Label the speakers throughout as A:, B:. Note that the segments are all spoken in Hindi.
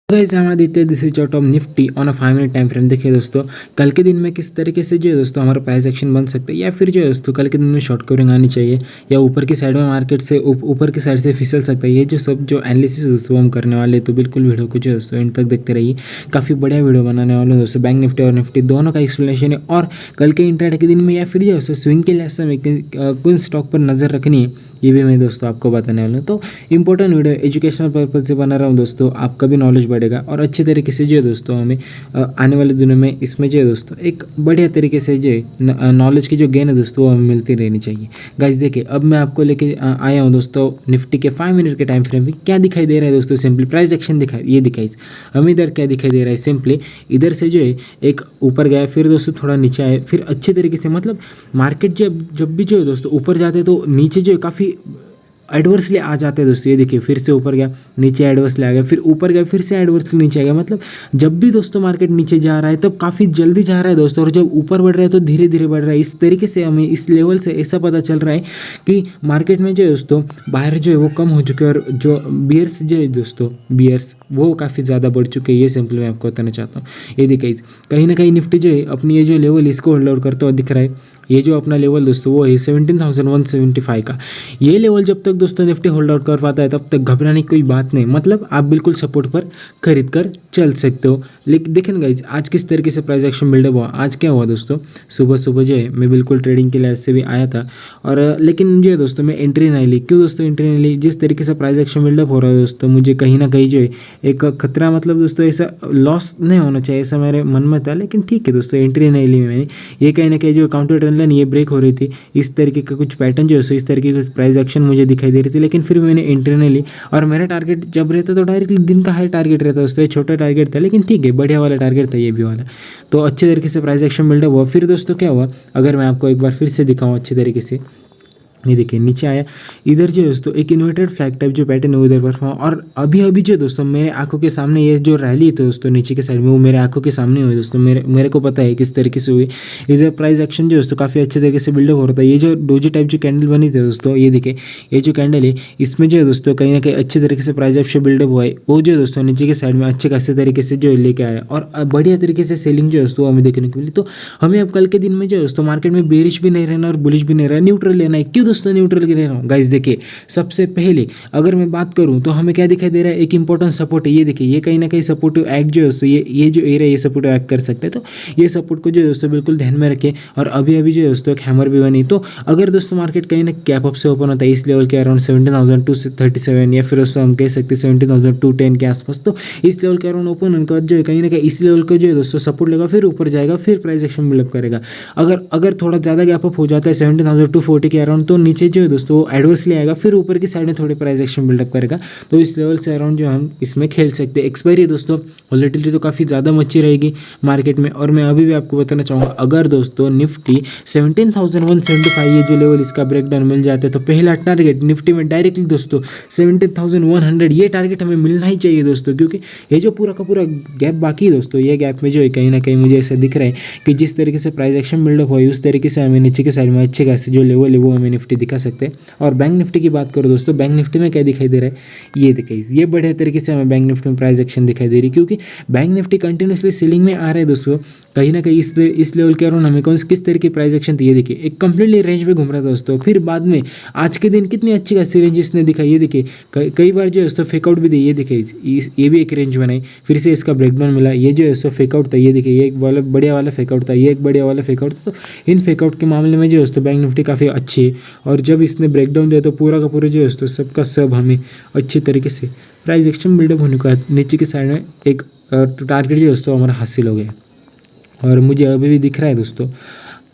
A: गाइस हम Aditya this is out of Nifty on a 5 minute time frame. देखिए दोस्तों, कल के दिन में किस तरीके से जो है दोस्तों हमारा प्राइस एक्शन बन सकता है, या फिर जो है दोस्तों कल के दिन में शॉर्ट कवरिंग आनी चाहिए, या ऊपर की साइड में मार्केट से ऊपर की साइड से फिसल सकता है। ये जो सब जो एनालिसिस दोस्तों हम करने वाले, तो बिल्कुल वीडियो को जो है दोस्तों एंड तक देखते रहिए। काफ़ी बढ़िया वीडियो बनाने वाले दोस्तों। बैंक निफ्टी और निफ्टी दोनों का एक्सप्लेनेशन है, और कल के इंट्राडे के दिन में या फिर जो है दोस्तों स्विंग के लिहाज से किन स्टॉक पर नज़र रखनी है, ये भी मैं दोस्तों आपको बताने वाला हूँ। तो इंपॉर्टेंट वीडियो एजुकेशनल पर्पज से बना रहा हूँ दोस्तों, आपका भी नॉलेज बढ़ेगा और अच्छे तरीके से जो है दोस्तों हमें आने वाले दिनों में इसमें जो है दोस्तों एक बढ़िया तरीके से जो है नॉलेज की जो गेन है दोस्तों वो हमें मिलती रहनी चाहिए। गाइस देखिए, अब मैं आपको लेके आया हूँ दोस्तों निफ्टी के 5 मिनट के टाइम फ्रेम में। क्या दिखाई दे रहा है दोस्तों? सिंपली प्राइस एक्शन दिखाई हमें इधर क्या दिखाई दे रहा है? सिंपली इधर से जो है एक ऊपर गया, फिर दोस्तों थोड़ा नीचे आए, फिर अच्छे तरीके से मतलब मार्केट जब भी जो है दोस्तों ऊपर जाते हैं तो नीचे जो है काफ़ी एडवर्सली आ जाते हैं दोस्तों। ये देखिए, फिर से ऊपर गया, नीचे एडवर्सली आ गया, फिर ऊपर गया, फिर से एडवर्सली नीचे आ गया। मतलब जब भी दोस्तों मार्केट नीचे जा रहा है तब काफ़ी जल्दी जा रहा है दोस्तों, और जब ऊपर बढ़ रहा है तो धीरे धीरे बढ़ रहा है। इस तरीके से हमें इस लेवल से ऐसा पता चल रहा है कि मार्केट में जो है दोस्तों बाहर जो है वो कम हो चुके हैं, और जो बियर्स जो है दोस्तों बियर्स वो काफ़ी ज़्यादा बढ़ चुके हैं। ये सिंपल मैं आपको बताना चाहता हूँ। ये देखिए, कहीं ना कहीं निफ्टी जो है अपनी ये जो लेवल इसको होल्ड आउट करता हुआ दिख रहा है। ये जो अपना लेवल दोस्तों वो है 17,175 का। ये लेवल जब तक दोस्तों निफ्टी होल्ड आउट कर पाता है तब तक घबराने की कोई बात नहीं। मतलब आप बिल्कुल सपोर्ट पर खरीद कर चल सकते हो। लेकिन देखें ना गाइज, आज किस तरीके से प्राइस एक्शन बिल्डअप हुआ। आज क्या हुआ दोस्तों, सुबह सुबह जो है मैं बिल्कुल ट्रेडिंग के लिहाज से भी आया था, और लेकिन जो है दोस्तों मैं एंट्री नहीं ली। क्यों दोस्तों एंट्री नहीं ली? जिस तरीके से प्राइस एक्शन बिल्डअप हो रहा है दोस्तों, मुझे कहीं ना कहीं जो है एक खतरा, मतलब दोस्तों ऐसा लॉस नहीं होना चाहिए, ऐसा मेरे मन में था। लेकिन ठीक है दोस्तों, एंट्री नहीं ली मैंने। ये कहीं ना कहीं जो काउंटर ट्रेंड लाइन ये ब्रेक हो रही थी, इस तरीके का कुछ पैटर्न जो है इस तरीके का प्राइस एक्शन मुझे दिखाई दे रही थी, लेकिन फिर मैंने एंट्री नहीं ली। और मेरा टारगेट जब रहता तो डायरेक्टली दिन का हाई टारगेट रहता दोस्तों। ये छोटा टारगेट था लेकिन ठीक है, बढ़िया वाला टारगेट था ये भी वाला। तो अच्छे तरीके से प्राइस एक्शन बिल्डअप हुआ। फिर दोस्तों क्या हुआ, अगर मैं आपको एक बार फिर से दिखाऊँ अच्छे तरीके से, ये देखिए नीचे आया। इधर जो है दोस्तों एक इन्वर्टेड फ्लैग टाइप जो पैटर्न है वो इधर पर हुआ, और अभी जो दोस्तों मेरे आंखों के सामने ये जो रैली थी दोस्तों नीचे के साइड में, वो मेरे आंखों के सामने हुई दोस्तों। मेरे को पता है किस तरीके से हुई। इधर प्राइस एक्शन जो दोस्तों काफ़ी अच्छे तरीके से बिल्डअप हो रहा था। ये जो डोजी टाइप जो कैंडल बनी थी दोस्तों, ये देखिए ये जो कैंडल है इसमें जो है दोस्तों कहीं ना कहीं अच्छे तरीके से प्राइस एक्शन बिल्डअप हुआ है। वो जो है दोस्तों नीचे के साइड में अच्छे खासे तरीके से जो लेके आया, और बढ़िया तरीके से सेलिंग जो है दोस्तों हमें देखने को मिली। तो हमें अब कल के दिन में जो है दोस्तों मार्केट में बेरिश भी नहीं रहना और बुलिश भी नहीं रहना, न्यूट्रल लेना है। क्यों दोस्तों न्यूट्रल रहना? गाइस देखिए, सबसे पहले अगर मैं बात करूं तो हमें क्या दिखाई दे रहा है, एक इंपॉर्टेंट सपोर्ट है। ये देखिए, ये कहीं ना कहीं सपोर्टिव एक्ट जो है दोस्तों, ये जो एरिया ये सपोर्टिव एक्ट कर सकते हैं। तो ये सपोर्ट को जो है दोस्तों बिल्कुल ध्यान में रखें। और अभी जो है दोस्तों एक हैमर भी बनी। तो अगर दोस्तों मार्केट कहीं ना गैप अप से ओपन होता है इस लेवल के अराउंड 17,237, या फिर दोस्तों हम कह सकते हैं 17,210 के आसपास, तो इस लेवल के अराउंड ओपन होने के बाद जो है कहीं ना कहीं इस लेवल को जो है दोस्तों सपोर्ट लेगा, फिर ऊपर जाएगा, फिर प्राइस एक्शन बिल्डअप करेगा। अगर थोड़ा ज़्यादा गैप अप हो जाता है 17,240 के अराउंड, तो नीचे जो है दोस्तों एडवर्सली आएगा, फिर ऊपर की साइड में थोड़े प्राइस एक्शन बिल्डअप करेगा। तो इस लेवल से अराउंड जो हम इसमें खेल सकते हैं। एक्सपायरी दोस्तों वोलेटिलिटी तो काफ़ी ज़्यादा मची रहेगी मार्केट में। और मैं अभी भी आपको बताना चाहूँगा, अगर दोस्तों निफ्टी 17,175 ये जो लेवल इसका ब्रेकडाउन मिल जाता है, तो पहला टारगेट निफ्टी में डायरेक्टली दोस्तों 17,100 ये टारगेट हमें मिलना ही चाहिए दोस्तों। क्योंकि ये जो पूरा का पूरा गैप बाकी है दोस्तों, ये गैप में जो है कहीं ना कहीं मुझे ऐसा दिख रहा है कि जिस तरीके से प्राइस एक्शन बिल्डअप हुआ है उस तरीके से हमें नीचे के साइड में अच्छे खासे जो लेवल है वो हमें निफ्टी दिखा सकते हैं। और बैंक निफ्टी की बात करो दोस्तों, बैंक निफ्टी में क्या दिखाई दे रहा है, ये देखिए ये बढ़िया तरीके से हमें बैंक निफ्टी में प्राइस एक्शन दिखाई दे रही है। क्योंकि बैंक निफ्टी कंटिन्यूसली सेलिंग में आ रहा है दोस्तों। कहीं ना कहीं इस लेवल के अराउंड हमें किस तरह की प्राइस एक्शन थी, ये देखिए एक कंप्लीटली रेंज में घूम रहा था दोस्तों। फिर बाद में आज के दिन कितनी अच्छी खासी रेंज इसने दिखाई, ये देखिए कई बार जो है दोस्तों फेकआउट भी दी। ये देखिए ये भी एक रेंज बनाई, फिर से इसका ब्रेकडाउन मिला। ये जो है दोस्तों फेकआउट था, ये देखिए ये एक वाला बढ़िया वाला फेकआउट था, ये एक बढ़िया वाला फेकआउट था। तो इन फेकआउट के मामले में जो है दोस्तों बैंक निफ्टी काफ़ी अच्छी है। और जब इसने ब्रेकडाउन दिया तो पूरा का पूरा जो है दोस्तों सबका सब हमें अच्छी तरीके से प्राइस एक्शन बिल्डअप होने का नीचे की साइड में एक टारगेट जो है दोस्तों हमारा हासिल हो गया। और मुझे अभी भी दिख रहा है दोस्तों,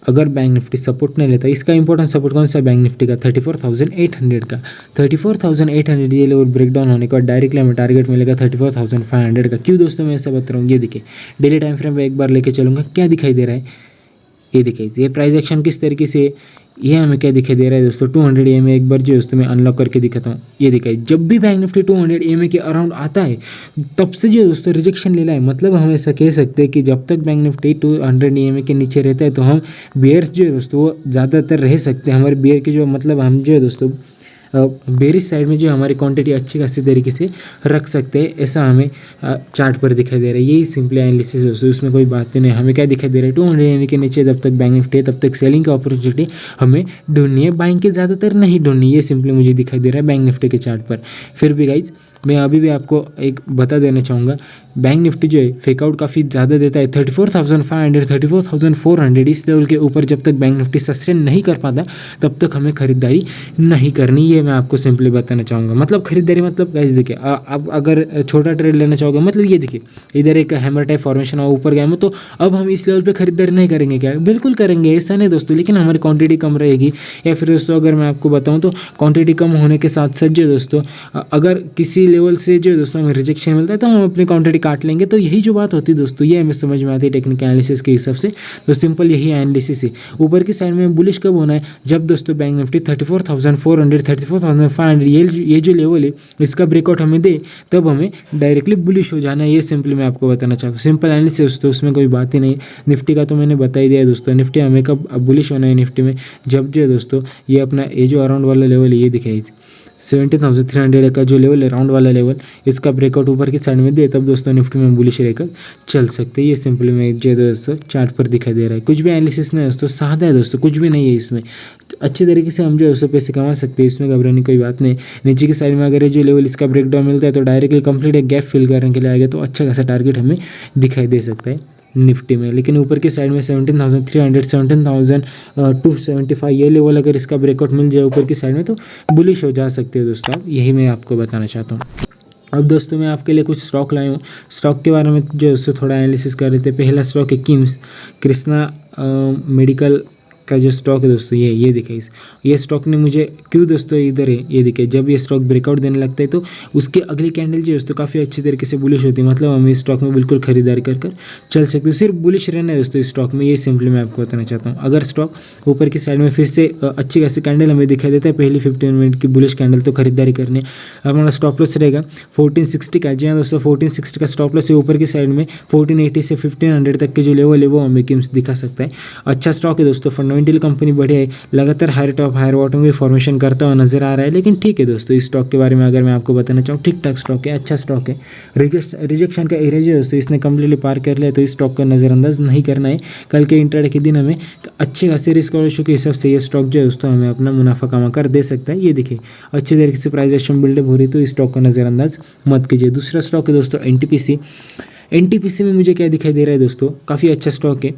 A: अगर बैंक निफ्टी सपोर्ट नहीं लेता, इसका इंपॉर्टेंट सपोर्ट कौन सा बैंक निफ्टी का 34,800 का, 34,800 ये लेवल ब्रेकडाउन होने के बाद डायरेक्टली हमें टारगेट मिलेगा 34,500 का। क्यों दोस्तों मैं ऐसा बता रहा हूँ, ये देखिए डेली टाइम फ्रेम में एक बार लेके चलूँगा, क्या दिखाई दे रहा है, ये देखिए ये प्राइस एक्शन किस तरीके से, ये हमें क्या दिखाई दे रहा है दोस्तों 200 EMA एक बार जो है दोस्तों मैं अनलॉक करके दिखाता हूँ। ये दिखाई, जब भी बैंक निफ्टी 200 EMA के अराउंड आता है तब से जो है दोस्तों रिजेक्शन ले रहा है। मतलब हम ऐसा कह सकते हैं कि जब तक बैंक निफ्टी 200 EMA के नीचे रहता है तो हम बियर्स जो है दोस्तों वो ज़्यादातर रह सकते हैं। हमारे बियर के जो मतलब हम जो है दोस्तों बेरिश साइड में जो हमारी क्वांटिटी अच्छी खासी तरीके से रख सकते हैं, ऐसा हमें चार्ट पर दिखाई दे रहा है। यही सिंपली एनालिसिस दोस्तों, उसमें कोई बात नहीं। हमें क्या दिखाई दे रहा है, 200 यानी के नीचे जब तक बैंक निफ्टी है तब तक सेलिंग की अपॉर्चुनिटी हमें ढूंढनी है, बाइंग की ज़्यादातर नहीं ढूंढनी। ये सिंपली मुझे दिखाई दे रहा है बैंक निफ्टी के चार्ट पर। फिर भी गाइज मैं अभी भी आपको एक बता देना चाहूँगा, बैंक निफ्टी जो है फेकआउट काफ़ी ज़्यादा देता है। 34,500 34,400 इस लेवल के ऊपर जब तक बैंक निफ्टी सस्टेन नहीं कर पाता तब तक हमें खरीदारी नहीं करनी, ये मैं आपको सिंपली बताना चाहूँगा। मतलब खरीदारी मतलब गाइस देखिए, अब अगर छोटा ट्रेड लेना चाहोगे, मतलब ये देखिए इधर एक हैमर टाइप फॉर्मेशन और ऊपर गया तो अब हम इस लेवल पर खरीदारी नहीं करेंगे क्या? बिल्कुल करेंगे, ऐसा नहीं दोस्तों, लेकिन हमारी क्वान्टिटी कम रहेगी। या फिर दोस्तों अगर मैं आपको बताऊँ तो क्वान्टिटी कम होने के साथ साथ जो दोस्तों अगर किसी लेवल से जो दोस्तों हमें रिजेक्शन मिलता है तो हम अपनी क्वान्टिटी काट लेंगे। तो यही जो बात होती है दोस्तों, ये हमें समझ में आती है टेक्निकल एनालिसिस के हिसाब से। तो सिंपल यही एनालिसिस है। ऊपर की साइड में बुलिश कब होना है, जब दोस्तों बैंक निफ्टी 34,400 34,500 ये जो लेवल है इसका ब्रेकआउट हमें दे, तब हमें डायरेक्टली बुलिश हो जाना है। ये सिंपली मैं आपको बताना चाहता हूँ, सिंपल एनालिसिस दोस्तों, उसमें कोई बात ही नहीं। निफ्टी का तो मैंने बता ही दिया दोस्तों। निफ्टी हमें कब बुलिश होना है निफ्टी में, जब जो है दोस्तों ये अपना ये जो अराउंड वाला लेवल है ये दिखाई 17,300 का जो लेवल है राउंड वाला लेवल, इसका ब्रेकआउट ऊपर की साइड में दे, तब दोस्तों निफ्टी में बुलिश रहकर चल सकते हैं। ये सिंपली में जो दोस्तों चार्ट पर दिखाई दे रहा है। कुछ भी एनालिसिस नहीं है दोस्तों, सादा है दोस्तों, कुछ भी नहीं है इसमें। अच्छी तरीके से हम जो है दोस्तों पैसे कमा सकते हैं, इसमें घबराने की कोई बात नहीं। नीचे की साइड में अगर जो लेवल इसका ब्रेकडाउन मिलता है तो डायरेक्टली कंप्लीट एक गैप फिल करने के लिए आएगा, तो अच्छा खासा टारगेट हमें दिखाई दे सकता है निफ्टी में। लेकिन ऊपर की साइड में 17,300 17,275 ये लेवल अगर इसका ब्रेकआउट मिल जाए ऊपर की साइड में तो बुलिश हो जा सकते हो दोस्तों। यही मैं आपको बताना चाहता हूँ। अब दोस्तों मैं आपके लिए कुछ स्टॉक लाया हूँ। स्टॉक के बारे में जो दोस्तों थोड़ा एनालिसिस कर रहे थे। पहला स्टॉक है किम्स, कृष्णा मेडिकल का जो स्टॉक है दोस्तों, ये दिखे ये स्टॉक ने मुझे क्यों दोस्तों इधर है, ये दिखे जब ये स्टॉक ब्रेकआउट देने लगता है तो उसकी अगली कैंडल जो है दोस्तों काफ़ी अच्छी तरीके से बुलिश होती है। मतलब हम इस स्टॉक में बिल्कुल खरीदारी कर चल सकते हो। सिर्फ बुलिश रहना है दोस्तों इस स्टॉक में, ये सिंपली मैं आपको बताना चाहता हूँ। अगर स्टॉक ऊपर की साइड में फिर से अच्छी खासी कैंडल हमें दिखाई देता है, पहली 15 मिनट की बुलिश कैंडल, तो खरीदारी करनी है। हमारा स्टॉप लॉस रहेगा 1460 का। जी हाँ दोस्तों, 1460 का स्टॉप लॉस है। ऊपर की साइड में 1480 से 1500 तक के जो लेवल है वो हमें किम्स दिखा सकता है। अच्छा स्टॉक है दोस्तों, फंडामेंटल कंपनी बढ़िया है, लगातार हायर टॉप हायर बॉटम भी फॉर्मेशन करता हुआ नजर आ रहा है। लेकिन ठीक है दोस्तों, इस स्टॉक के बारे में अगर मैं आपको बताना चाहूँ, ठीक ठाक स्टॉक है, अच्छा स्टॉक है। रिजेक्शन का एरिया जो है दोस्तों इसने कम्प्लीटली पार कर लिया, तो इस स्टॉक का नज़रअंदाज नहीं करना है। कल के इंट्राडे के दिन हमें अच्छे खासे रिस्क और इशू के हिसाब से ये स्टॉक जो है दोस्तों हमें अपना मुनाफा कमा कर दे सकता है। ये देखिए अच्छी तरीके से प्राइस एक्शन बिल्डअप हो रही है, तो इस स्टॉक का नज़रअंदाज मत कीजिए। दूसरा स्टॉक है दोस्तों एनटीपीसी। एनटीपीसी में मुझे क्या दिखाई दे रहा है दोस्तों, काफ़ी अच्छा स्टॉक है।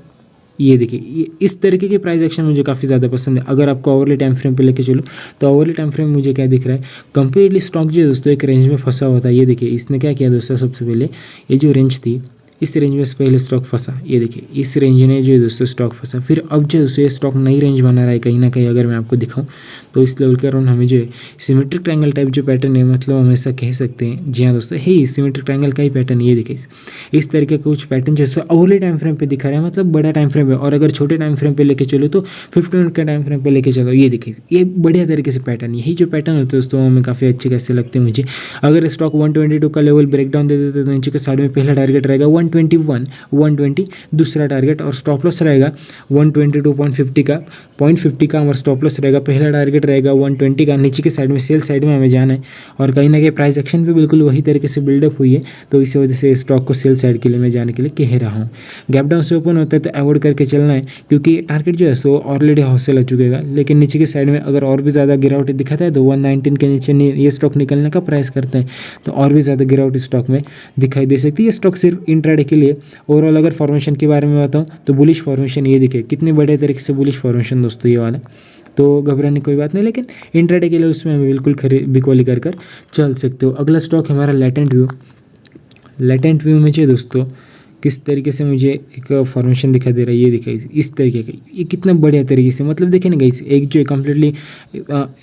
A: ये देखिए ये इस तरीके के प्राइस एक्शन मुझे काफ़ी ज़्यादा पसंद है। अगर आपको ओवरली टाइम फ्रेम पे लेके चलो तो ओवरली टाइम फ्रेम मुझे क्या दिख रहा है, कंप्लीटली स्टॉक जो है दोस्तों एक रेंज में फंसा होता है। ये देखिए इसने क्या किया दोस्तों, सबसे पहले ये जो रेंज थी इस रेंज में पहले स्टॉक फंसा, ये देखिए इस रेंज में जो है दोस्तों स्टॉक फंसा। फिर अब जो है स्टॉक नई रेंज बना रहा है कहीं ना कहीं। अगर मैं आपको दिखाऊं तो इस लेवल के अराउंड हमें जो है सिमेट्रिक ट्रायंगल टाइप जो पैटर्न है, मतलब हम ऐसा कह सकते हैं। जी हाँ दोस्तों, है सिमेट्रिक ट्रायंगल का ही पैटर्न। ये देखिए इस तरीके का कुछ पैटर्न जैसे ओवरली टाइम फ्रेम पे दिखा रहा है, मतलब बड़ा टाइम फ्रेम है। और अगर छोटे टाइम फ्रेम पे लेके चलो तो 15 मिनट का टाइम फ्रेम पे लेके चलो, ये देखिए ये बढ़िया तरीके से पैटर्न, यही जो पैटर्न होते हैं दोस्तों हमें काफ़ी अच्छे कैसे लगते हैं मुझे। अगर स्टॉक 122 का लेवल ब्रेकडाउन दे देते तो नीचे के साइड में पहला टारगेट रहेगा 120 दूसरा टारगेट, और स्टॉप लॉस रहेगा 122.50 का 0.50 का हमारा स्टॉप लॉस रहेगा। पहला टारगेट रहेगा 120 का। नीचे के साइड में सेल साइड में हमें जाना है, और कहीं ना कहीं प्राइस एक्शन भी बिल्कुल वही तरीके से बिल्डअप हुई है, तो इसी वजह से स्टॉक को सेल साइड के लिए मैं जाने के लिए कह रहा हूँ। गैप डाउन से ओपन होता है तो अवॉइड करके चलना है, क्योंकि टारगेट जो है सो ऑलरेडी हौसला चुकेगा। लेकिन नीचे की साइड में अगर और भी ज़्यादा गिरावट दिखाता है तो 119 के नीचे ये स्टॉक निकलने का प्राइस करता है, तो और भी ज़्यादा गिरावट स्टॉक में दिखाई दे सकती है। स्टॉक सिर्फ इंट्राडे के लिए। ओवरऑल अगर फॉर्मेशन के बारे में बताऊं तो बुलिश फॉर्मेशन, ये दिखे कितने बड़े तरीके से बुलिश फॉर्मेशन दोस्तों ये वाला, तो घबराने की कोई बात नहीं। लेकिन इंट्राडे के लिए उसमें हमें बिल्कुल बिकवाली कर चल सकते हो। अगला स्टॉक है हमारा लेटेंट व्यू। लेटेंट व्यू में जो दोस्तों किस तरीके से मुझे एक फॉर्मेशन दिखाई दे रहा है, ये दिखाई इस तरीके का, ये कितना बढ़िया तरीके से, मतलब देखिए ना गाइस, एक जो है कम्प्लीटली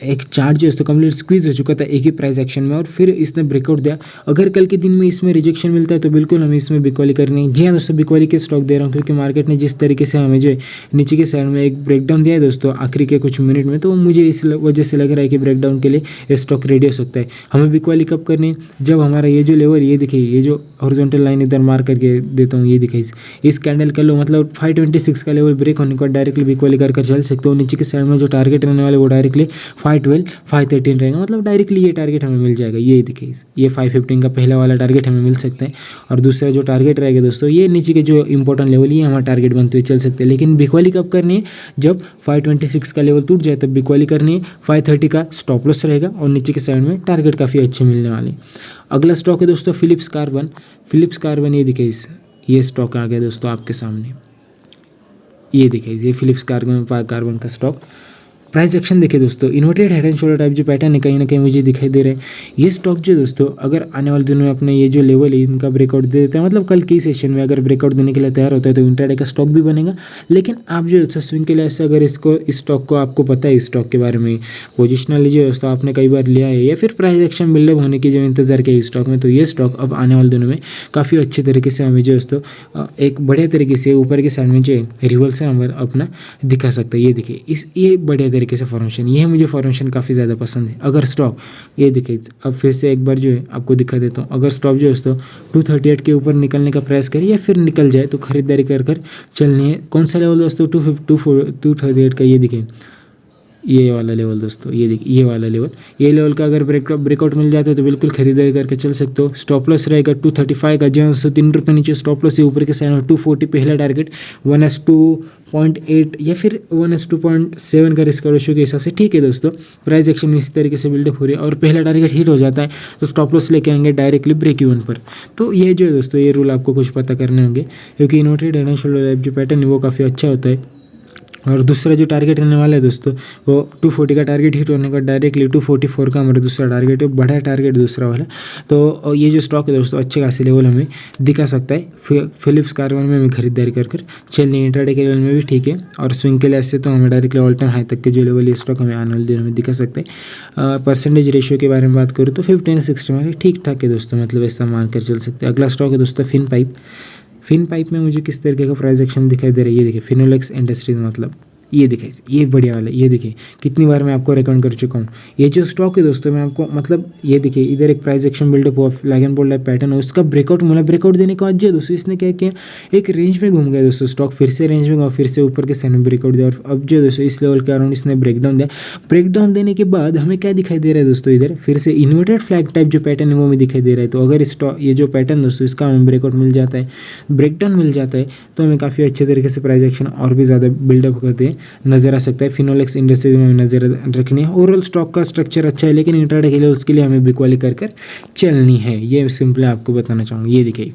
A: एक चार्ट जो है तो कम्प्लीट स्क्वीज हो चुका था एक ही प्राइस एक्शन में, और फिर इसने ब्रेकआउट दिया। अगर कल के दिन में इसमें रिजेक्शन मिलता है तो बिल्कुल हमें इसमें बिकवाली करनी है। जी हाँ दोस्तों, बिकवाली के स्टॉक दे रहा हूँ, क्योंकि मार्केट ने जिस तरीके से हमें जो है नीचे के साइड में एक ब्रेकडाउन दिया है दोस्तों आखिरी के कुछ मिनट में, तो मुझे इस वजह से लग रहा है कि ब्रेकडाउन के लिए स्टॉक रेडी हो सकता है। हमें बिकवाली कब करनी है, जब हमारा ये जो लेवल, ये देखिए ये जो हॉरिजॉन्टल लाइन इधर मार करके देता हूँ, ये दिखाई इस कैंडल का लो मतलब 526 का लेवल ब्रेक होने के बाद डायरेक्टली बिग वाली कर चल सकते हो। नीचे के साइड में जो टारगेट रहने वाले वो डायरेक्टली 512 513 रहेगा, मतलब डायरेक्टली ये टारगेट हमें मिल जाएगा। ये देखिए ये 515 का पहला वाला टारगेट हमें मिल सकता है। और दूसरा जो टारगेट रहेगा दोस्तों ये नीचे के जो इंपॉर्टेंट लेवल ये हमारा टारगेट बनते हुए चल सकते हैं। लेकिन बिग वाली कब करनी है, जब 526 का लेवल टूट जाए तब बिग वाली करनी है। 530 का स्टॉप लॉस रहेगा और नीचे के साइड में टारगेट काफ़ी अच्छे मिलने वाले। अगला स्टॉक है दोस्तों फिलिप्स कार्बन। फिलिप्स कार्बन ये दिखाइए, ये स्टॉक आ गया दोस्तों आपके सामने, ये दिखाइए ये फिलिप्स कार्बन का स्टॉक। प्राइस एक्शन देखिए दोस्तों, inverted head and shoulder type जो पैटर्न है कहीं ना कहीं मुझे दिखाई दे रहा है। ये स्टॉक जो दोस्तों अगर आने वाले दिनों में अपने ये जो लेवल है इनका ब्रेकआउट दे देता है, मतलब कल की सेशन में अगर ब्रेकआउट देने के लिए तैयार होता है तो इंट्राडे का स्टॉक भी बनेगा। लेकिन आप जो दोस्तों स्विंग के लिए ऐसे अगर इस स्टॉक को आपको पता है, इस स्टॉक के बारे में पोजिशनली जो दोस्तों आपने कई बार लिया है या फिर प्राइस एक्शन बिल्डअप होने की जो इंतजार किया इस स्टॉक में, तो ये स्टॉक अब आने वाले दिनों में काफ़ी अच्छे तरीके से हमें जो दोस्तों एक बढ़िया तरीके से ऊपर के साइड में जो रिवर्सल नंबर अपना दिखा सकता है। ये देखिए ये बढ़िया तरीके से फॉर्मेशन, ये मुझे फॉर्मेशन काफ़ी ज़्यादा पसंद है। अगर स्टॉक ये दिखे, अब फिर से एक बार जो है आपको दिखा देता हूँ, अगर स्टॉक जो है दोस्तों 238 के ऊपर निकलने का प्रयास करे या फिर निकल जाए तो खरीदारी कर चलनी है। कौन सा लेवल दोस्तों 238 का, ये दिखे ये वाला लेवल दोस्तों, ये देखिए ये वाला लेवल, ये लेवल का अगर ब्रेकआउट मिल जाता है तो बिल्कुल खरीदारी करके चल सकते हो। स्टॉप लॉस रहेगा 235 का, जो 3 रुपये नीचे स्टॉप लॉस है, ऊपर के साइड में 240 पहला टारगेट 1:2.8 या फिर 1:2.7 का रिस्क रेशियो के हिसाब से ठीक है दोस्तों। प्राइस एक्शन इस तरीके से बिल्डअप हो रही है और पहला टारगेट हिट हो जाता है तो स्टॉप लॉस लेके आएंगे डायरेक्टली ब्रेक इवन पर। तो ये जो है दोस्तों ये रूल आपको कुछ पता करने होंगे, क्योंकि इन्वर्टेड हेड एंड शोल्डर जो पैटर्न है वो काफ़ी अच्छा होता है। और दूसरा जो टारगेट रहने वाला है दोस्तों वो 240 का टारगेट हिट होने का डायरेक्टली 244 का हमारा दूसरा टारगेट है, बड़ा टारगेट दूसरा वाला। तो ये जो स्टॉक है दोस्तों अच्छे खासे लेवल हमें दिखा सकता है। फिलिप्स कार्बन में हमें खरीदारी कर चलनी, इंट्राडे के लेवल में भी ठीक है। और स्विंग के लिए ऐसे तो हमें डायरेक्टली ऑल टाइम हाई तक के जो लेवल ये स्टॉक हमें आने वाले दिनों में दिखा सकते हैं। परसेंटेज रेशियो के बारे में बात करूँ तो 15-60 में ठीक ठाक है दोस्तों, मतलब ऐसा मान कर चल सकते हैं। अगला स्टॉक है दोस्तों फिन पाइप में मुझे किस तरीके का प्राइस एक्शन दिखाई दे रहा है, ये देखिए फिनोलेक्स इंडस्ट्रीज, मतलब ये दिखाई ये बढ़िया वाला, ये देखिए कितनी बार मैं आपको रिकमेंड कर चुका हूँ। ये जो स्टॉक है दोस्तों मैं आपको मतलब ये देखिए इधर एक प्राइस एक्शन बिल्डअप हुआ, लैग एंड बोल्ड पैटर्न, उसका ब्रेकआउट मिला। ब्रेकआउट देने के बाद जो दोस्तों इसने क्या किया, एक रेंज में घूम गया दोस्तों स्टॉक, फिर से रेंज में गया, फिर से ऊपर के साइड में ब्रेकआउट दिया और अब जो दोस्तों इस लेवल के अराउंड इसने ब्रेकडाउन दिया। ब्रेकडाउन देने के बाद हमें क्या दिखाई दे रहा है दोस्तों, इधर फिर से इन्वर्टेड फ्लैग टाइप जो पैटर्न है वो हमें दिखाई दे रहा है। तो अगर स्टॉक ये जो पैटर्न दोस्तों इसका हमें ब्रेकआउट मिल जाता है, ब्रेकडाउन मिल जाता है, तो हमें काफ़ी अच्छे तरीके से प्राइस एक्शन और भी ज़्यादा बिल्डअप करते नजर आ सकता है। फिनोलेक्स इंडस्ट्रीज में नजर रखनी है। ओवरऑल स्टॉक का स्ट्रक्चर अच्छा है, लेकिन इंट्राडे के लिए उसके लिए हमें बिग वाली कर चलनी है, ये सिंपली आपको बताना चाहूँगा। ये देखिए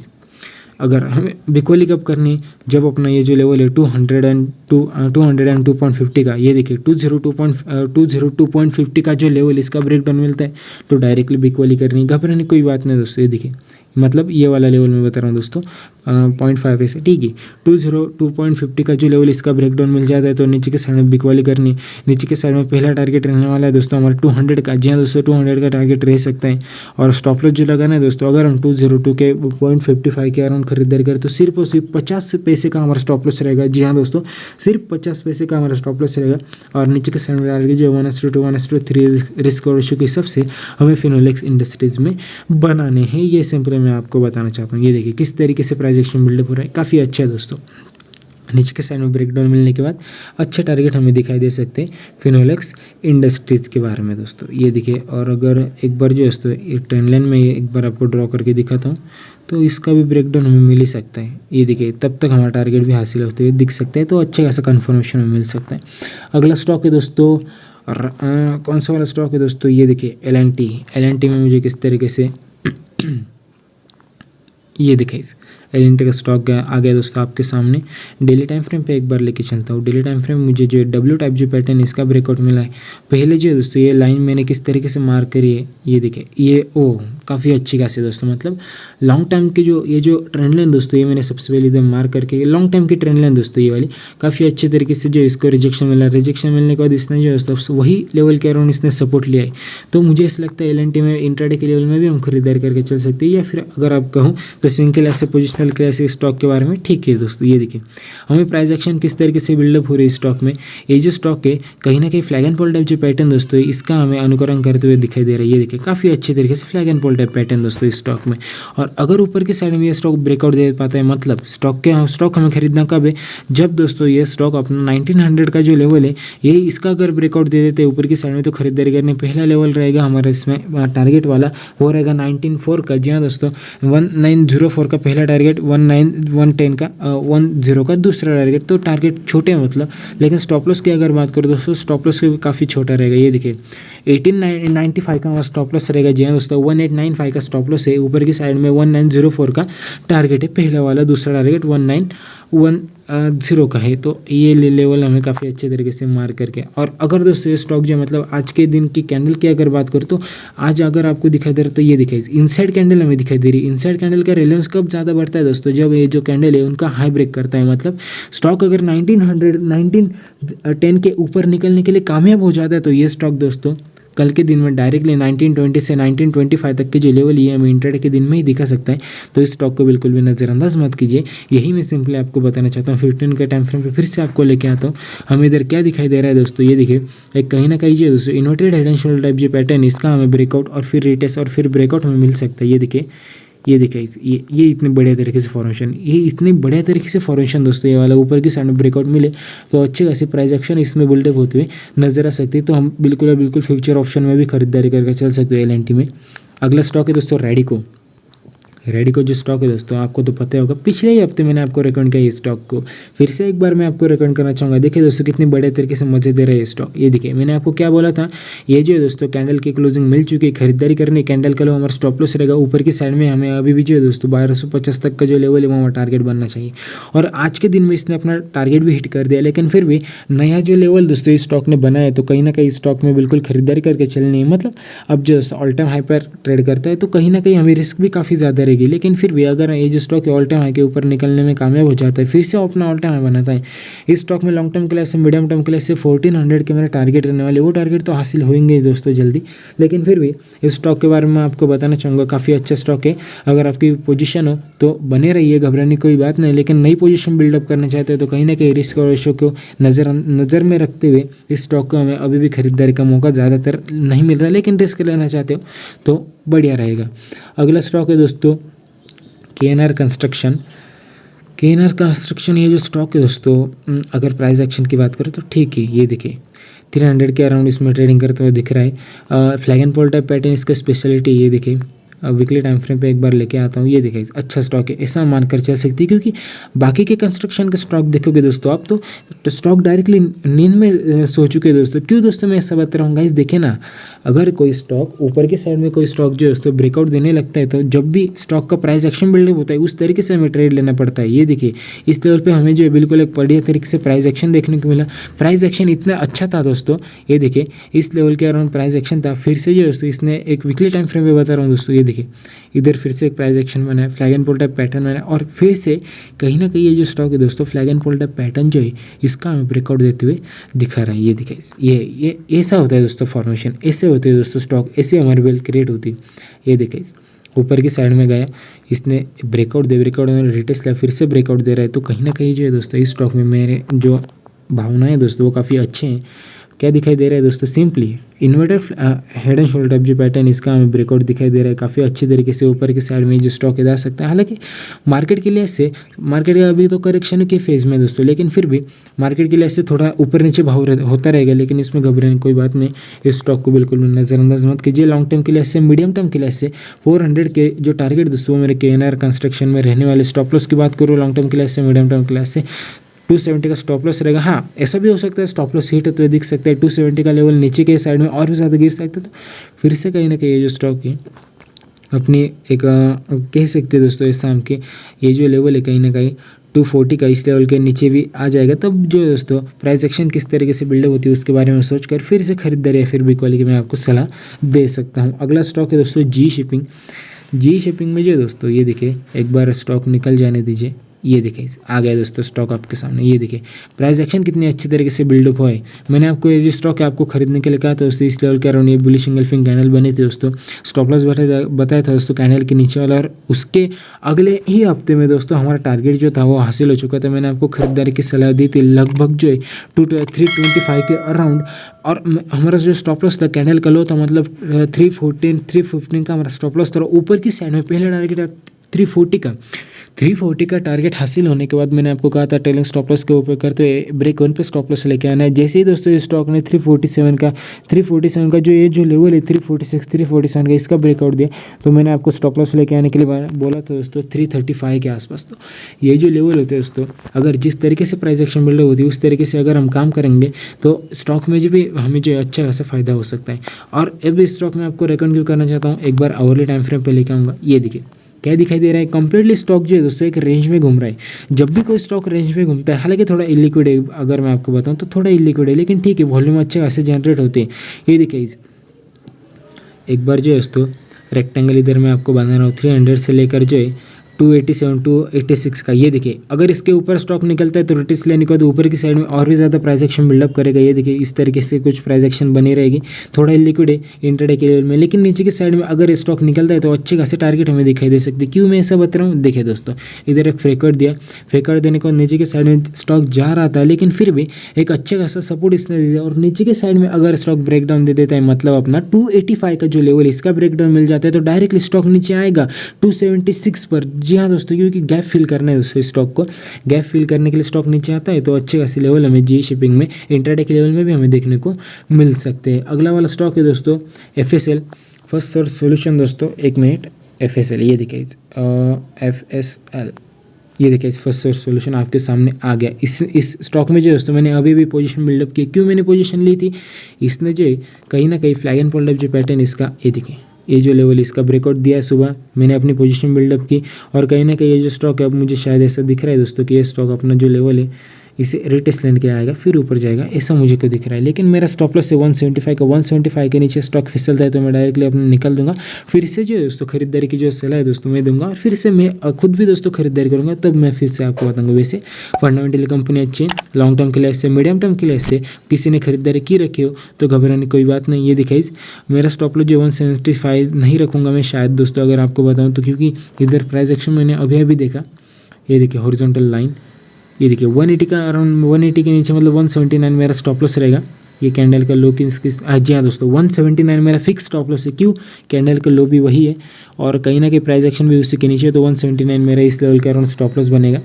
A: अगर हमें बिग वाली कब करनी है, जब अपना ये जो लेवल है 202.50 का, ये देखिए 202.50 का जो लेवल इसका ब्रेकडाउन मिलता है तो डायरेक्टली बिग वाली करनी है। घबराने की कोई बात नहीं दोस्तों, ये देखिए मतलब ये वाला लेवल मैं बता रहा हूँ दोस्तों 0.5 ऐसे ठीक है। 202.50 का जो लेवल इसका ब्रेकडाउन मिल जाता है तो नीचे के साइड में बिग वाली करनी है। नीचे के साइड में पहला टारगेट रहने वाला है दोस्तों हमारा 200 का, जी हाँ दोस्तों 200 का टारगेट रह सकता है। और स्टॉप लॉस जो लगाना है दोस्तों, अगर हम 202 के 0.55 के अराउंड खरीदारी करें तो सिर्फ और सिर्फ 50 पैसे का हमारा स्टॉप लॉस रहेगा। जी हाँ दोस्तों सिर्फ 50 पैसे का हमारा स्टॉप लॉस रहेगा। और नीचे के साइड में टारगेट जो 1:2 1:3 रिस्क रेशियो के हिसाब से हमें फिनोलेक्स इंडस्ट्रीज में बनाने हैं। ये सिंपल मैं आपको बताना चाहता हूँ। ये देखिए किस तरीके से प्राइस एक्शन बिल्डअप हो रहा है, काफ़ी अच्छा है दोस्तों। नीचे के साइड में ब्रेकडाउन मिलने के बाद अच्छे टारगेट हमें दिखाई दे सकते हैं फिनोलेक्स इंडस्ट्रीज़ के बारे में दोस्तों। ये देखिए और अगर एक बार जो दोस्तों एक ट्रेंड लाइन में एक बार आपको ड्रॉ करके दिखाता हूँ तो इसका भी ब्रेकडाउन हमें मिल ही सकता है। ये देखिए तब तक हमारा टारगेट भी हासिल होते हुए दिख सकता है, तो अच्छे खासा कन्फर्मेशन हमें मिल सकता है। अगला स्टॉक है दोस्तों कौन सा वाला स्टॉक है दोस्तों, ये देखिए एल&टी में मुझे किस तरीके से ये दिखाई एल&टी का स्टॉक आ गया दोस्तों आपके सामने। डेली टाइम फ्रेम पे एक बार लेके चलता हूँ। डेली टाइम फ्रेम मुझे जो डब्ल्यू टाइप जो पैटर्न इसका ब्रेकआउट मिला है। पहले जो है दोस्तों ये लाइन मैंने किस तरीके से मार्क करी है, ये देखिए ये काफ़ी अच्छी खासी दोस्तों, मतलब लॉन्ग टाइम की जो ये जो ट्रेंड लाइन दोस्तों ये मैंने सबसे पहले इधर मार्क करके लॉन्ग टाइम की ट्रेंड लाइन दोस्तों ये वाली काफ़ी अच्छे तरीके से जो इसको रिजेक्शन मिला। रिजेक्शन मिलने के बाद इसने जो दोस्तों वही लेवल के अराउंड इसने सपोर्ट लिया है। तो मुझे ऐसा लगता है एल&टी में इंट्राडे के लेवल में भी हम खरीदारी करके चल सकते हैं, या फिर अगर आप कहूँ तो स्विंग के लिहाज से, पोजिशनल के लिहाज से स्टॉक के बारे में ठीक है दोस्तों। ये देखिए हमें प्राइस एक्शन किस तरीके से बिल्डअप हो रही है स्टॉक में। ये जो स्टॉक है कहीं ना कहीं फ्लैग एंड पॉल टाइप जो पैटर्न दोस्तों इसका हमें अनुकरण करते हुए दिखाई दे रहा है। ये देखिए काफ़ी अच्छे तरीके से flag and Paul type pattern दोस्तों इस स्टॉक में। और अगर ऊपर की साइड में ये स्टॉक ब्रेकआउट दे पाता है, मतलब स्टॉक हमें खरीदना कब है, जब दोस्तों ये स्टॉक अपना 1900 का जो लेवल है ये इसका अगर ब्रेकआउट दे देते हैं ऊपर की साइड में, तो खरीदारी करने पहला लेवल रहेगा हमारा इसमें टारगेट वाला, वो रहेगा 194 का। जी हाँ दोस्तों 1904 का पहला टारगेट, 110 का 10 का दूसरा टारगेट। तो टारगेट छोटे हैं मतलब, लेकिन स्टॉप लॉस की अगर बात करो दोस्तों स्टॉप लॉस काफ़ी छोटा रहेगा। ये देखिए 1895 का हमारा स्टॉप लॉस रहेगा। जी हाँ दोस्तों 1895 का स्टॉप लॉस है, ऊपर की साइड में 1904 का टारगेट है पहला वाला, दूसरा टारगेट 1910 का है। तो ये लेवल हमें काफ़ी अच्छे तरीके से मार करके। और अगर दोस्तों ये स्टॉक जो मतलब आज के दिन की कैंडल की अगर बात करो तो आज अगर आपको दिखाई दे रहा है तो ये दिखाई इनसाइड कैंडल हमें दिखाई दे रही है। इनसाइड कैंडल का रिलेवेंस कब ज़्यादा बढ़ता है दोस्तों, जब ये जो कैंडल है उनका हाई ब्रेक करता है, मतलब स्टॉक अगर 1910 के ऊपर निकलने के लिए कामयाब हो जाता है तो ये स्टॉक दोस्तों कल के दिन में डायरेक्टली 1920 से 1925 तक के जो लेवल ये हमें इंट्राडे के दिन में ही दिखा सकता है। तो इस स्टॉक को बिल्कुल भी नज़रअंदाज मत कीजिए। यही मैं सिंपली आपको बताना चाहता हूँ। 15 के टाइम फ्रेम पे फिर से आपको लेके आता हूँ। हमें इधर क्या दिखाई दे रहा है दोस्तों, ये देखिए एक कहीं ना कहीं जो दोस्तों inverted head and shoulder type जो पैटर्न इसका हमें ब्रेकआउट और फिर रिटेस्ट और फिर ब्रेकआउट हमें मिल सकता है। ये देखिए ये इतने बढ़िया तरीके से फॉर्मेशन, ये इतने बढ़िया तरीके से फॉर्मेशन दोस्तों, ये वाला ऊपर की साइड में ब्रेकआउट मिले तो अच्छे खासी प्राइस एक्शन इसमें बिल्डअप होते हुए नजर आ सकती है। तो हम बिल्कुल फ्यूचर ऑप्शन में भी खरीदारी करके चल सकते हैं LNT में। अगला स्टॉक है दोस्तों रेडिको जो स्टॉक है दोस्तों आपको तो पता होगा, पिछले ही हफ्ते मैंने आपको रिकमेंड किया ये स्टॉक को, फिर से एक बार मैं आपको रिकमेंड करना चाहूँगा। देखिए दोस्तों कितनी बड़े तरीके से मजे दे रहे हैं स्टॉक। ये देखिए मैंने आपको क्या बोला था, ये जो है दोस्तों कैंडल की क्लोजिंग मिल चुकी है, खरीदारी करनी कैंडल का लो हमारा स्टॉप लॉस रहेगा ऊपर की साइड में। हमें अभी भी जो है दोस्तों 1250 तक का जो लेवल है वो हमारा टारगेट बनना चाहिए। और आज के दिन में इसने अपना टारगेट भी हिट कर दिया, लेकिन फिर भी नया जो लेवल दोस्तों इस स्टॉक ने बनाया है तो कहीं ना कहीं स्टॉक में बिल्कुल खरीदारी करके चलनी है। मतलब अब जो ऑल टाइम हाई पर ट्रेड करता है तो कहीं ना कहीं हमें रिस्क भी काफ़ी ज़्यादा रहेगी, लेकिन फिर भी अगर ये जो स्टॉक है ऑल टाइम हाई के ऊपर निकलने में कामयाब हो जाता है, फिर से अपना ऑल टाइम हाई बनाता है, इस स्टॉक में लॉन्ग टर्म के लिए से मीडियम टर्म के लिए से 1400 के मेरे टारगेट रहने वाले, वो टारगेट तो हासिल होंगे दोस्तों जल्दी। लेकिन फिर भी इस स्टॉक के बारे में आपको बताना चाहूँगा, काफ़ी अच्छा स्टॉक है। अगर आपकी पोजीशन हो तो बने रहिए, घबराने की कोई बात नहीं, लेकिन नई पोजीशन बिल्डअप करना चाहते हो तो कहीं ना कहीं रिस्क और रेशो को नज़र में रखते हुए इस स्टॉक को हमें अभी भी खरीदारी का मौका ज़्यादातर नहीं मिल रहा, लेकिन रिस्क लेना चाहते हो तो बढ़िया रहेगा। अगला स्टॉक है दोस्तों KNR कंस्ट्रक्शन। ये जो स्टॉक है दोस्तों अगर प्राइस एक्शन की बात करें तो ठीक है। ये देखिए 300 के अराउंड इसमें ट्रेडिंग करते हुए दिख रहा है। Flag and Paul type pattern इसका स्पेशलिटी। ये देखिए वीकली टाइम फ्रेम पे एक बार लेके आता हूँ। ये देखिए अच्छा स्टॉक है, ऐसा मानकर चल सकती है, क्योंकि बाकी के कंस्ट्रक्शन के स्टॉक देखोगे दोस्तों आप तो स्टॉक डायरेक्टली नींद में सो चुके हैं दोस्तों। क्यों दोस्तों मैं ऐसा बता रहा हूँ गाइस, देखिए ना, अगर कोई स्टॉक ऊपर की साइड में कोई स्टॉक जो दोस्तों ब्रेकआउट देने लगता है तो जब भी स्टॉक का प्राइस एक्शन बिल्डअप होता है उस तरीके से हमें ट्रेड लेना पड़ता है। ये देखिए इस लेवल पे हमें जो है बिल्कुल एक बढ़िया तरीके से प्राइस एक्शन देखने को मिला। प्राइस एक्शन इतना अच्छा था दोस्तों, ये देखिए इस लेवल के अराउंड प्राइस एक्शन था। फिर से जो दोस्तों इसने एक वीकली टाइम फ्रेम में बता रहा हूँ दोस्तों, ये देखिए इधर फिर से एक प्राइस एक्शन बना है, flag and Paul type pattern बना है, और फिर से कहीं ना कहीं ये जो स्टॉक है दोस्तों flag and Paul type pattern जो है इसका हमें ब्रेकआउट देते हुए दिखा रहा है। ये देखिए ये ऐसा होता है दोस्तों फॉर्मेशन, ऐसे होते हैं दोस्तों स्टॉक, ऐसे हमारी वेल्थ क्रिएट होती है। ये देखिए ऊपर की साइड में गया, इसने ब्रेकआउट में रिटेस्ट लिया, फिर से ब्रेकआउट दे रहा है। तो कहीं ना कहीं जो है दोस्तों इस स्टॉक में मेरे जो भावनाएं दोस्तों वो काफ़ी अच्छे हैं। क्या दिखाई दे रहा है दोस्तों, simply inverter head and shoulder जो पैटर्न इसका हमें ब्रेकआउट दिखाई दे रहा है काफ़ी अच्छी तरीके से ऊपर की साइड में जो स्टॉक जा सकता है। हालांकि मार्केट के लिए से मार्केट का अभी तो करेक्शन के फेज़ में दोस्तों, लेकिन फिर भी मार्केट के लिए से थोड़ा ऊपर नीचे भाव होता रहेगा, लेकिन इसमें घबराने कोई बात नहीं। इस स्टॉक को बिल्कुल नज़रअंदाज मत कीजिए। लॉन्ग टर्म के लिए से मीडियम टर्म के लिए से 400 के जो टारगेट दोस्तों मेरे KNR कंस्ट्रक्शन में रहने वाले स्टॉप लॉस की बात करूँ, लॉन्ग टर्म के लिए से मीडियम टर्म के लिए से 270 का स्टॉप लॉस रहेगा। हाँ ऐसा भी हो सकता है स्टॉप लॉस हिट तो दिख सकता है 270 का लेवल नीचे के साइड में और भी ज़्यादा गिर सकता है, तो फिर से कहीं ना कहीं ये जो स्टॉक है अपनी एक कह सकते हैं दोस्तों इस शाम के ये जो लेवल है कहीं ना कहीं 240 का इस लेवल के नीचे भी आ जाएगा। तब जो दोस्तों प्राइस एक्शन किस तरीके से बिल्डअप होती है उसके बारे में सोचकर फिर से खरीदारी या फिर बिक वाली की मैं आपको सलाह दे सकता हूँ। अगला स्टॉक है दोस्तों जी शिपिंग में जो दोस्तों ये देखिए एक बार स्टॉक निकल जाने दीजिए। ये देखिए आ गया दोस्तों स्टॉक आपके सामने। ये देखिए प्राइस एक्शन कितनी अच्छी तरीके से बिल्डअप हुआ है। मैंने आपको ये जो स्टॉक है आपको खरीदने के लिए कहा था दोस्तों, इस लेवल के अराउंड ये बुलिश इंगल्फिंग कैंडल बने थे दोस्तों। स्टॉप लॉस बताया था दोस्तों कैंडल के नीचे वाला, और उसके अगले ही हफ्ते में दोस्तों हमारा टारगेट जो था वो हासिल हो चुका था। मैंने आपको खरीदारी की सलाह दी थी लगभग जो है 325 के अराउंड, और हमारा जो स्टॉप लॉस था कैंडल का लो था मतलब 315 का हमारा स्टॉप लॉस था। ऊपर की साइड में पहला टारगेट 340 का टारगेट हासिल होने के बाद मैंने आपको कहा था ट्रेलिंग स्टॉप लॉस के ऊपर करते हुए ब्रेक 1 पे स्टॉप लॉस लेके आना है। जैसे ही दोस्तों इस स्टॉक ने 347 का जो लेवल है 347 का इसका ब्रेकआउट दिया, तो मैंने आपको स्टॉप लॉस लेके आने के लिए बोला था दोस्तों 335 के आसपास। तो ये जो लेवल होते हैं दोस्तों, अगर जिस तरीके से प्राइस एक्शन बिल्डअप होती है उस तरीके से अगर हम काम करेंगे तो स्टॉक में जो भी हमें जो अच्छा खासा फायदा हो सकता है। और अब इस स्टॉक में आपको रिकमेंड करना चाहता हूँ, एक बार आवरली टाइम फ्रेम पे लेके आऊँगा। ये देखिए क्या दिखाई दे रहा है, कंप्लीटली स्टॉक जो है दोस्तों एक रेंज में घूम रहा है। जब भी कोई स्टॉक रेंज में घूमता है, हालांकि थोड़ा इलिक्विड है, अगर मैं आपको बताऊं तो थोड़ा इलिक्विड है, लेकिन ठीक है वॉल्यूम अच्छे खासे जनरेट होते हैं। ये देखिए एक बार जो है दोस्तों रेक्टेंगल इधर मैं आपको बना रहा हूँ 300 से लेकर जो है 287 टू 86 का। ये देखिए अगर इसके ऊपर स्टॉक निकलता है तो रिटेस्ट लेने के बाद ऊपर की साइड में और भी ज़्यादा प्राइस एक्शन बिल्डअप करेगा। ये देखिए इस तरीके से कुछ प्राइस एक्शन बनी रहेगी, थोड़ा लिक्विड है इंटरडे के लेवल में, लेकिन नीचे की साइड में अगर स्टॉक निकलता है तो अच्छे खासे टारगेट हमें दिखाई दे सकते हैं। क्यों मैं ऐसा बता रहा हूँ, देखिए दोस्तों इधर एक फ्रेकआउट दिया, फ्रेकआउट देने के बाद नीचे की साइड में स्टॉक जा रहा था, लेकिन फिर भी एक अच्छे खासा सपोर्ट इसने दे दिया, और नीचे की साइड में अगर स्टॉक ब्रेकडाउन दे देता है मतलब अपना 285 का जो लेवल इसका ब्रेकडाउन मिल जाता है तो डायरेक्टली स्टॉक नीचे आएगा 276 पर। जी हाँ दोस्तों, क्योंकि गैप फिल करना है दोस्तों, स्टॉक को गैप फिल करने के लिए स्टॉक नीचे आता है तो अच्छे खासी लेवल हमें जी शिपिंग में इंट्राडे के लेवल में भी हमें देखने को मिल सकते हैं। अगला वाला स्टॉक है दोस्तों FSL, फर्स्ट सोर्स सॉल्यूशन दोस्तों। एक मिनट, FSL ये देखिए FSL, ये देखिए इस फर्स्ट सोर्स सॉल्यूशन आपके सामने आ गया। इस स्टॉक में जो दोस्तों मैंने अभी भी पोजीशन बिल्डअप की। क्यों मैंने पोजीशन ली थी, इसने जो कहीं ना कहीं फ्लैग एंड फोल्ड अप जो पैटर्न इसका, ये देखिए ये जो लेवल इसका ब्रेकआउट दिया है सुबह, मैंने अपनी पोजीशन बिल्डअप की, और कहीं ना कहीं ये जो स्टॉक है अब मुझे शायद ऐसा दिख रहा है दोस्तों कि ये स्टॉक अपना जो लेवल है इसे रिटेस्ट लेने के आएगा फिर ऊपर जाएगा, ऐसा मुझे को दिख रहा है। लेकिन मेरा स्टॉप लॉस से 175 के नीचे स्टॉक फिसलता है तो मैं डायरेक्टली अपने निकल दूंगा। फिर से जो है दोस्तों खरीदारी की जो सलाह है दोस्तों मैं दूंगा, और फिर से मैं खुद भी दोस्तों खरीदारी करूंगा, तब मैं फिर से आपको बताऊंगा। वैसे फंडामेंटली कंपनी अच्छी है, लॉन्ग टर्म के लिए से मीडियम टर्म के लिए से किसी ने खरीदारी की रखी हो तो घबराने की कोई बात नहीं। ये दिखाई मेरा स्टॉप लॉस जो 175 नहीं रखूँगा मैं शायद दोस्तों, अगर आपको बताऊँ तो, क्योंकि इधर प्राइस एक्शन मैंने अभी देखा। ये देखिए हॉरिजॉन्टल लाइन, ये देखिए 180 का अराउंड 180 के नीचे मतलब 179 मेरा स्टॉप लॉस रहेगा। ये कैंडल का लो की जी हाँ दोस्तों 179 मेरा फिक्स स्टॉप लॉस है। क्यों, कैंडल का लो भी वही है और कहीं ना कहीं प्राइस एक्शन भी उसी के नीचे है, तो 179 मेरा इस लेवल के अराउंड स्टॉप लॉस बनेगा।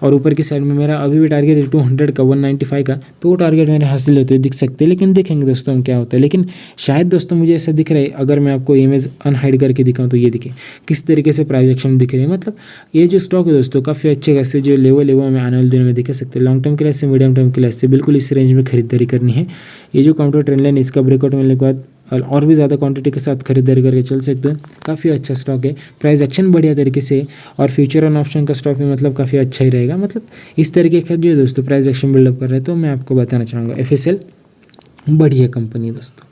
A: और ऊपर की साइड में मेरा अभी भी टारगेट है 200 का 195 का, तो वो टारगेट मेरे हासिल होते हुए दिख सकते हैं, लेकिन देखेंगे दोस्तों हम क्या होता है। लेकिन शायद दोस्तों मुझे ऐसा दिख रहा है, अगर मैं आपको इमेज अनहाइड करके दिखाऊं तो ये देखिए किस तरीके से प्राइस एक्शन दिख रहे हैं। मतलब ये जो स्टॉक है दोस्तों काफ़ी अच्छे खासे जो लेवल है वो हमें आने वाले दिनों में दिखा सकते हैं। लॉन्ग टर्म के लिए से मीडियम टर्म के लिए से बिल्कुल इस रेंज में खरीदारी करनी है। ये जो काउंटर ट्रेंड लाइन इसका ब्रेकआउट मिलने के बाद और भी ज़्यादा क्वांटिटी के साथ खरीदारी करके चल सकते हो। काफ़ी अच्छा स्टॉक है, प्राइस एक्शन बढ़िया तरीके से, और फ्यूचर एंड ऑप्शन का स्टॉक भी मतलब काफ़ी अच्छा ही रहेगा। मतलब इस तरीके का जो है दोस्तों प्राइस एक्शन बिल्डअप कर रहे हैं, तो मैं आपको बताना चाहूँगा FSL बढ़िया कंपनी है दोस्तों।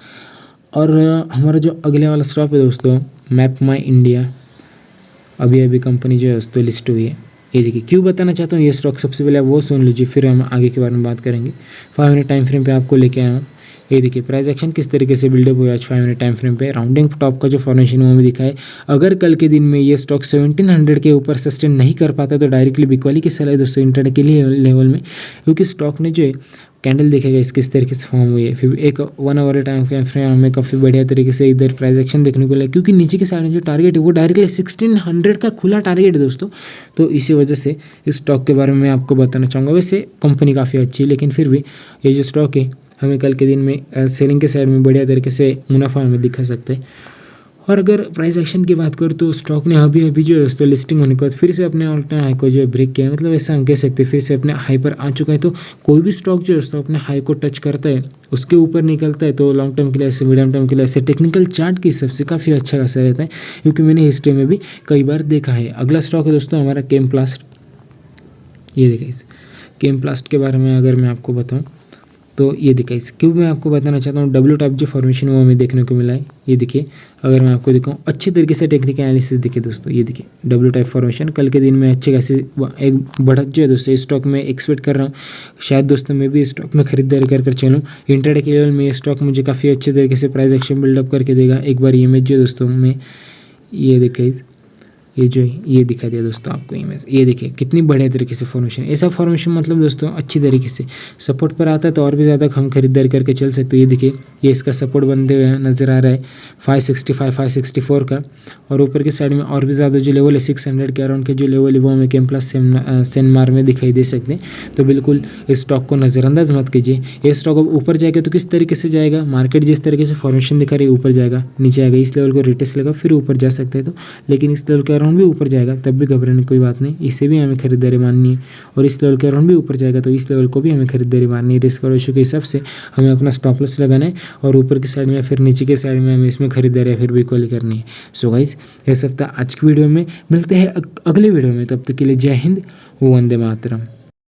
A: और हमारा जो अगले वाला स्टॉक है दोस्तों मैप माई इंडिया, अभी कंपनी जो है दोस्तों लिस्ट हुई है। ये देखिए क्यों बताना चाहता हूँ ये स्टॉक, सबसे पहले आप वो सुन लीजिए फिर हम आगे के बारे में बात करेंगे। 5 मिनट टाइम फ्रेम पे आपको लेके आया हूँ। ये देखिए प्राइस एक्शन किस तरीके से बिल्डअप हुआ आज 5 मिनट टाइम फ्रेम पे। राउंडिंग टॉप का जो फॉर्मेशन है वो भी दिखा है। अगर कल के दिन में ये स्टॉक 1700 के ऊपर सस्टेन नहीं कर पाता तो डायरेक्टली बिकवाली की सलाह है दोस्तों इंटरडे के लिए लेवल में, क्योंकि स्टॉक ने जो है कैंडल देखेगा इस किस तरीके से फॉर्म हुई है। फिर एक 1 आवर टाइम फ्रेम हमें काफ़ी बढ़िया तरीके से इधर प्राइस एक्शन देखने को लगा, क्योंकि नीचे के साइड में जो टारगेट है वो डायरेक्टली 1600 का खुला टारगेट है दोस्तों। तो इसी वजह से इस स्टॉक के बारे में मैं आपको बताना चाहूँगा। वैसे कंपनी काफ़ी अच्छी है, लेकिन फिर भी ये जो स्टॉक है हमें कल के दिन में सेलिंग के साइड में बढ़िया तरीके से मुनाफा हमें दिखा सकते हैं। और अगर प्राइस एक्शन की बात करूँ तो स्टॉक ने अभी जो है दोस्तों लिस्टिंग होने के बाद फिर से अपने ऑल टाइम हाई को जो है ब्रेक किया है। मतलब ऐसा हम कह सकते हैं फिर से अपने हाई पर आ चुका है। तो कोई भी स्टॉक जो है दोस्तों अपने हाई को टच करता है, उसके ऊपर निकलता है, तो लॉन्ग टर्म के लिए ऐसे मीडियम टर्म के लिए ऐसे टेक्निकल चार्ट के हिसाब से काफ़ी अच्छा खासा रहता है, क्योंकि मैंने हिस्ट्री में भी कई बार देखा है। अगला स्टॉक है दोस्तों हमारा केमप्लास्ट। ये देखिए इस केमप्लास्ट के बारे में अगर मैं आपको बताऊँ तो ये देखिए इस क्यों मैं आपको बताना चाहता हूँ डब्ल्यू टाइप जो फॉर्मेशन वो हमें देखने को मिला है। ये देखिए अगर मैं आपको दिखाऊँ अच्छी तरीके से टेक्निकल एनालिसिस देखिए दोस्तों, ये देखिए डब्ल्यू टाइप फॉर्मेशन कल के दिन में अच्छे खासी एक बढ़त जो है दोस्तों इस स्टॉक में एक्सपेक्ट कर रहा हूँ। शायद दोस्तों मैं भी स्टॉक में खरीदारी कर चलूँ। इंट्राडे के लेवल में ये स्टॉक मुझे काफ़ी अच्छे तरीके से प्राइस एक्शन बिल्डअप करके देगा। एक बार इमेज जो है दोस्तों में ये देखिए ये जो ये दिखा दिया दोस्तों आपको इमेज, ये देखिए कितनी बढ़िया तरीके से फॉर्मेशन। ऐसा फॉर्मेशन मतलब दोस्तों अच्छी तरीके से सपोर्ट पर आता है तो और भी ज़्यादा हम खरीदारी करके चल सकते हो। ये देखिए ये इसका सपोर्ट बनते हुए नज़र आ रहा है 565 564 का, और ऊपर की साइड में और भी ज़्यादा जो लेवल है 600 के अराउंड के जो लेवल है वो हमें केम प्लस सेनमार में दिखाई दे सकते हैं। तो बिल्कुल इस स्टॉक को नज़रअंदाज मत कीजिए। ये स्टॉक अब ऊपर जाएगा तो किस तरीके से जाएगा, मार्केट जिस तरीके से फॉर्मेशन दिखा रही है ऊपर जाएगा नीचे आएगा, इस लेवल को रिटेस्ट लगा फिर ऊपर जा सकता है तो, लेकिन इस लेवल के अराउंड भी ऊपर जाएगा तब भी घबराने की कोई बात नहीं, इससे भी हमें खरीदारी माननी है। और इस लेवल के अराउंड भी ऊपर जाएगा तो इस लेवल को भी हमें खरीदारी माननी है। रिस्क और रेशियो के हिसाब से हमें अपना स्टॉप लॉस लगाना है और ऊपर की साइड में फिर नीचे की साइड में हमें इसमें खरीदारी फिर भी इक्वली करनी है। सो गाइस ये सब था आज की वीडियो में, मिलते हैं अगले वीडियो में, तब तक के लिए जय हिंद वंदे मातरम।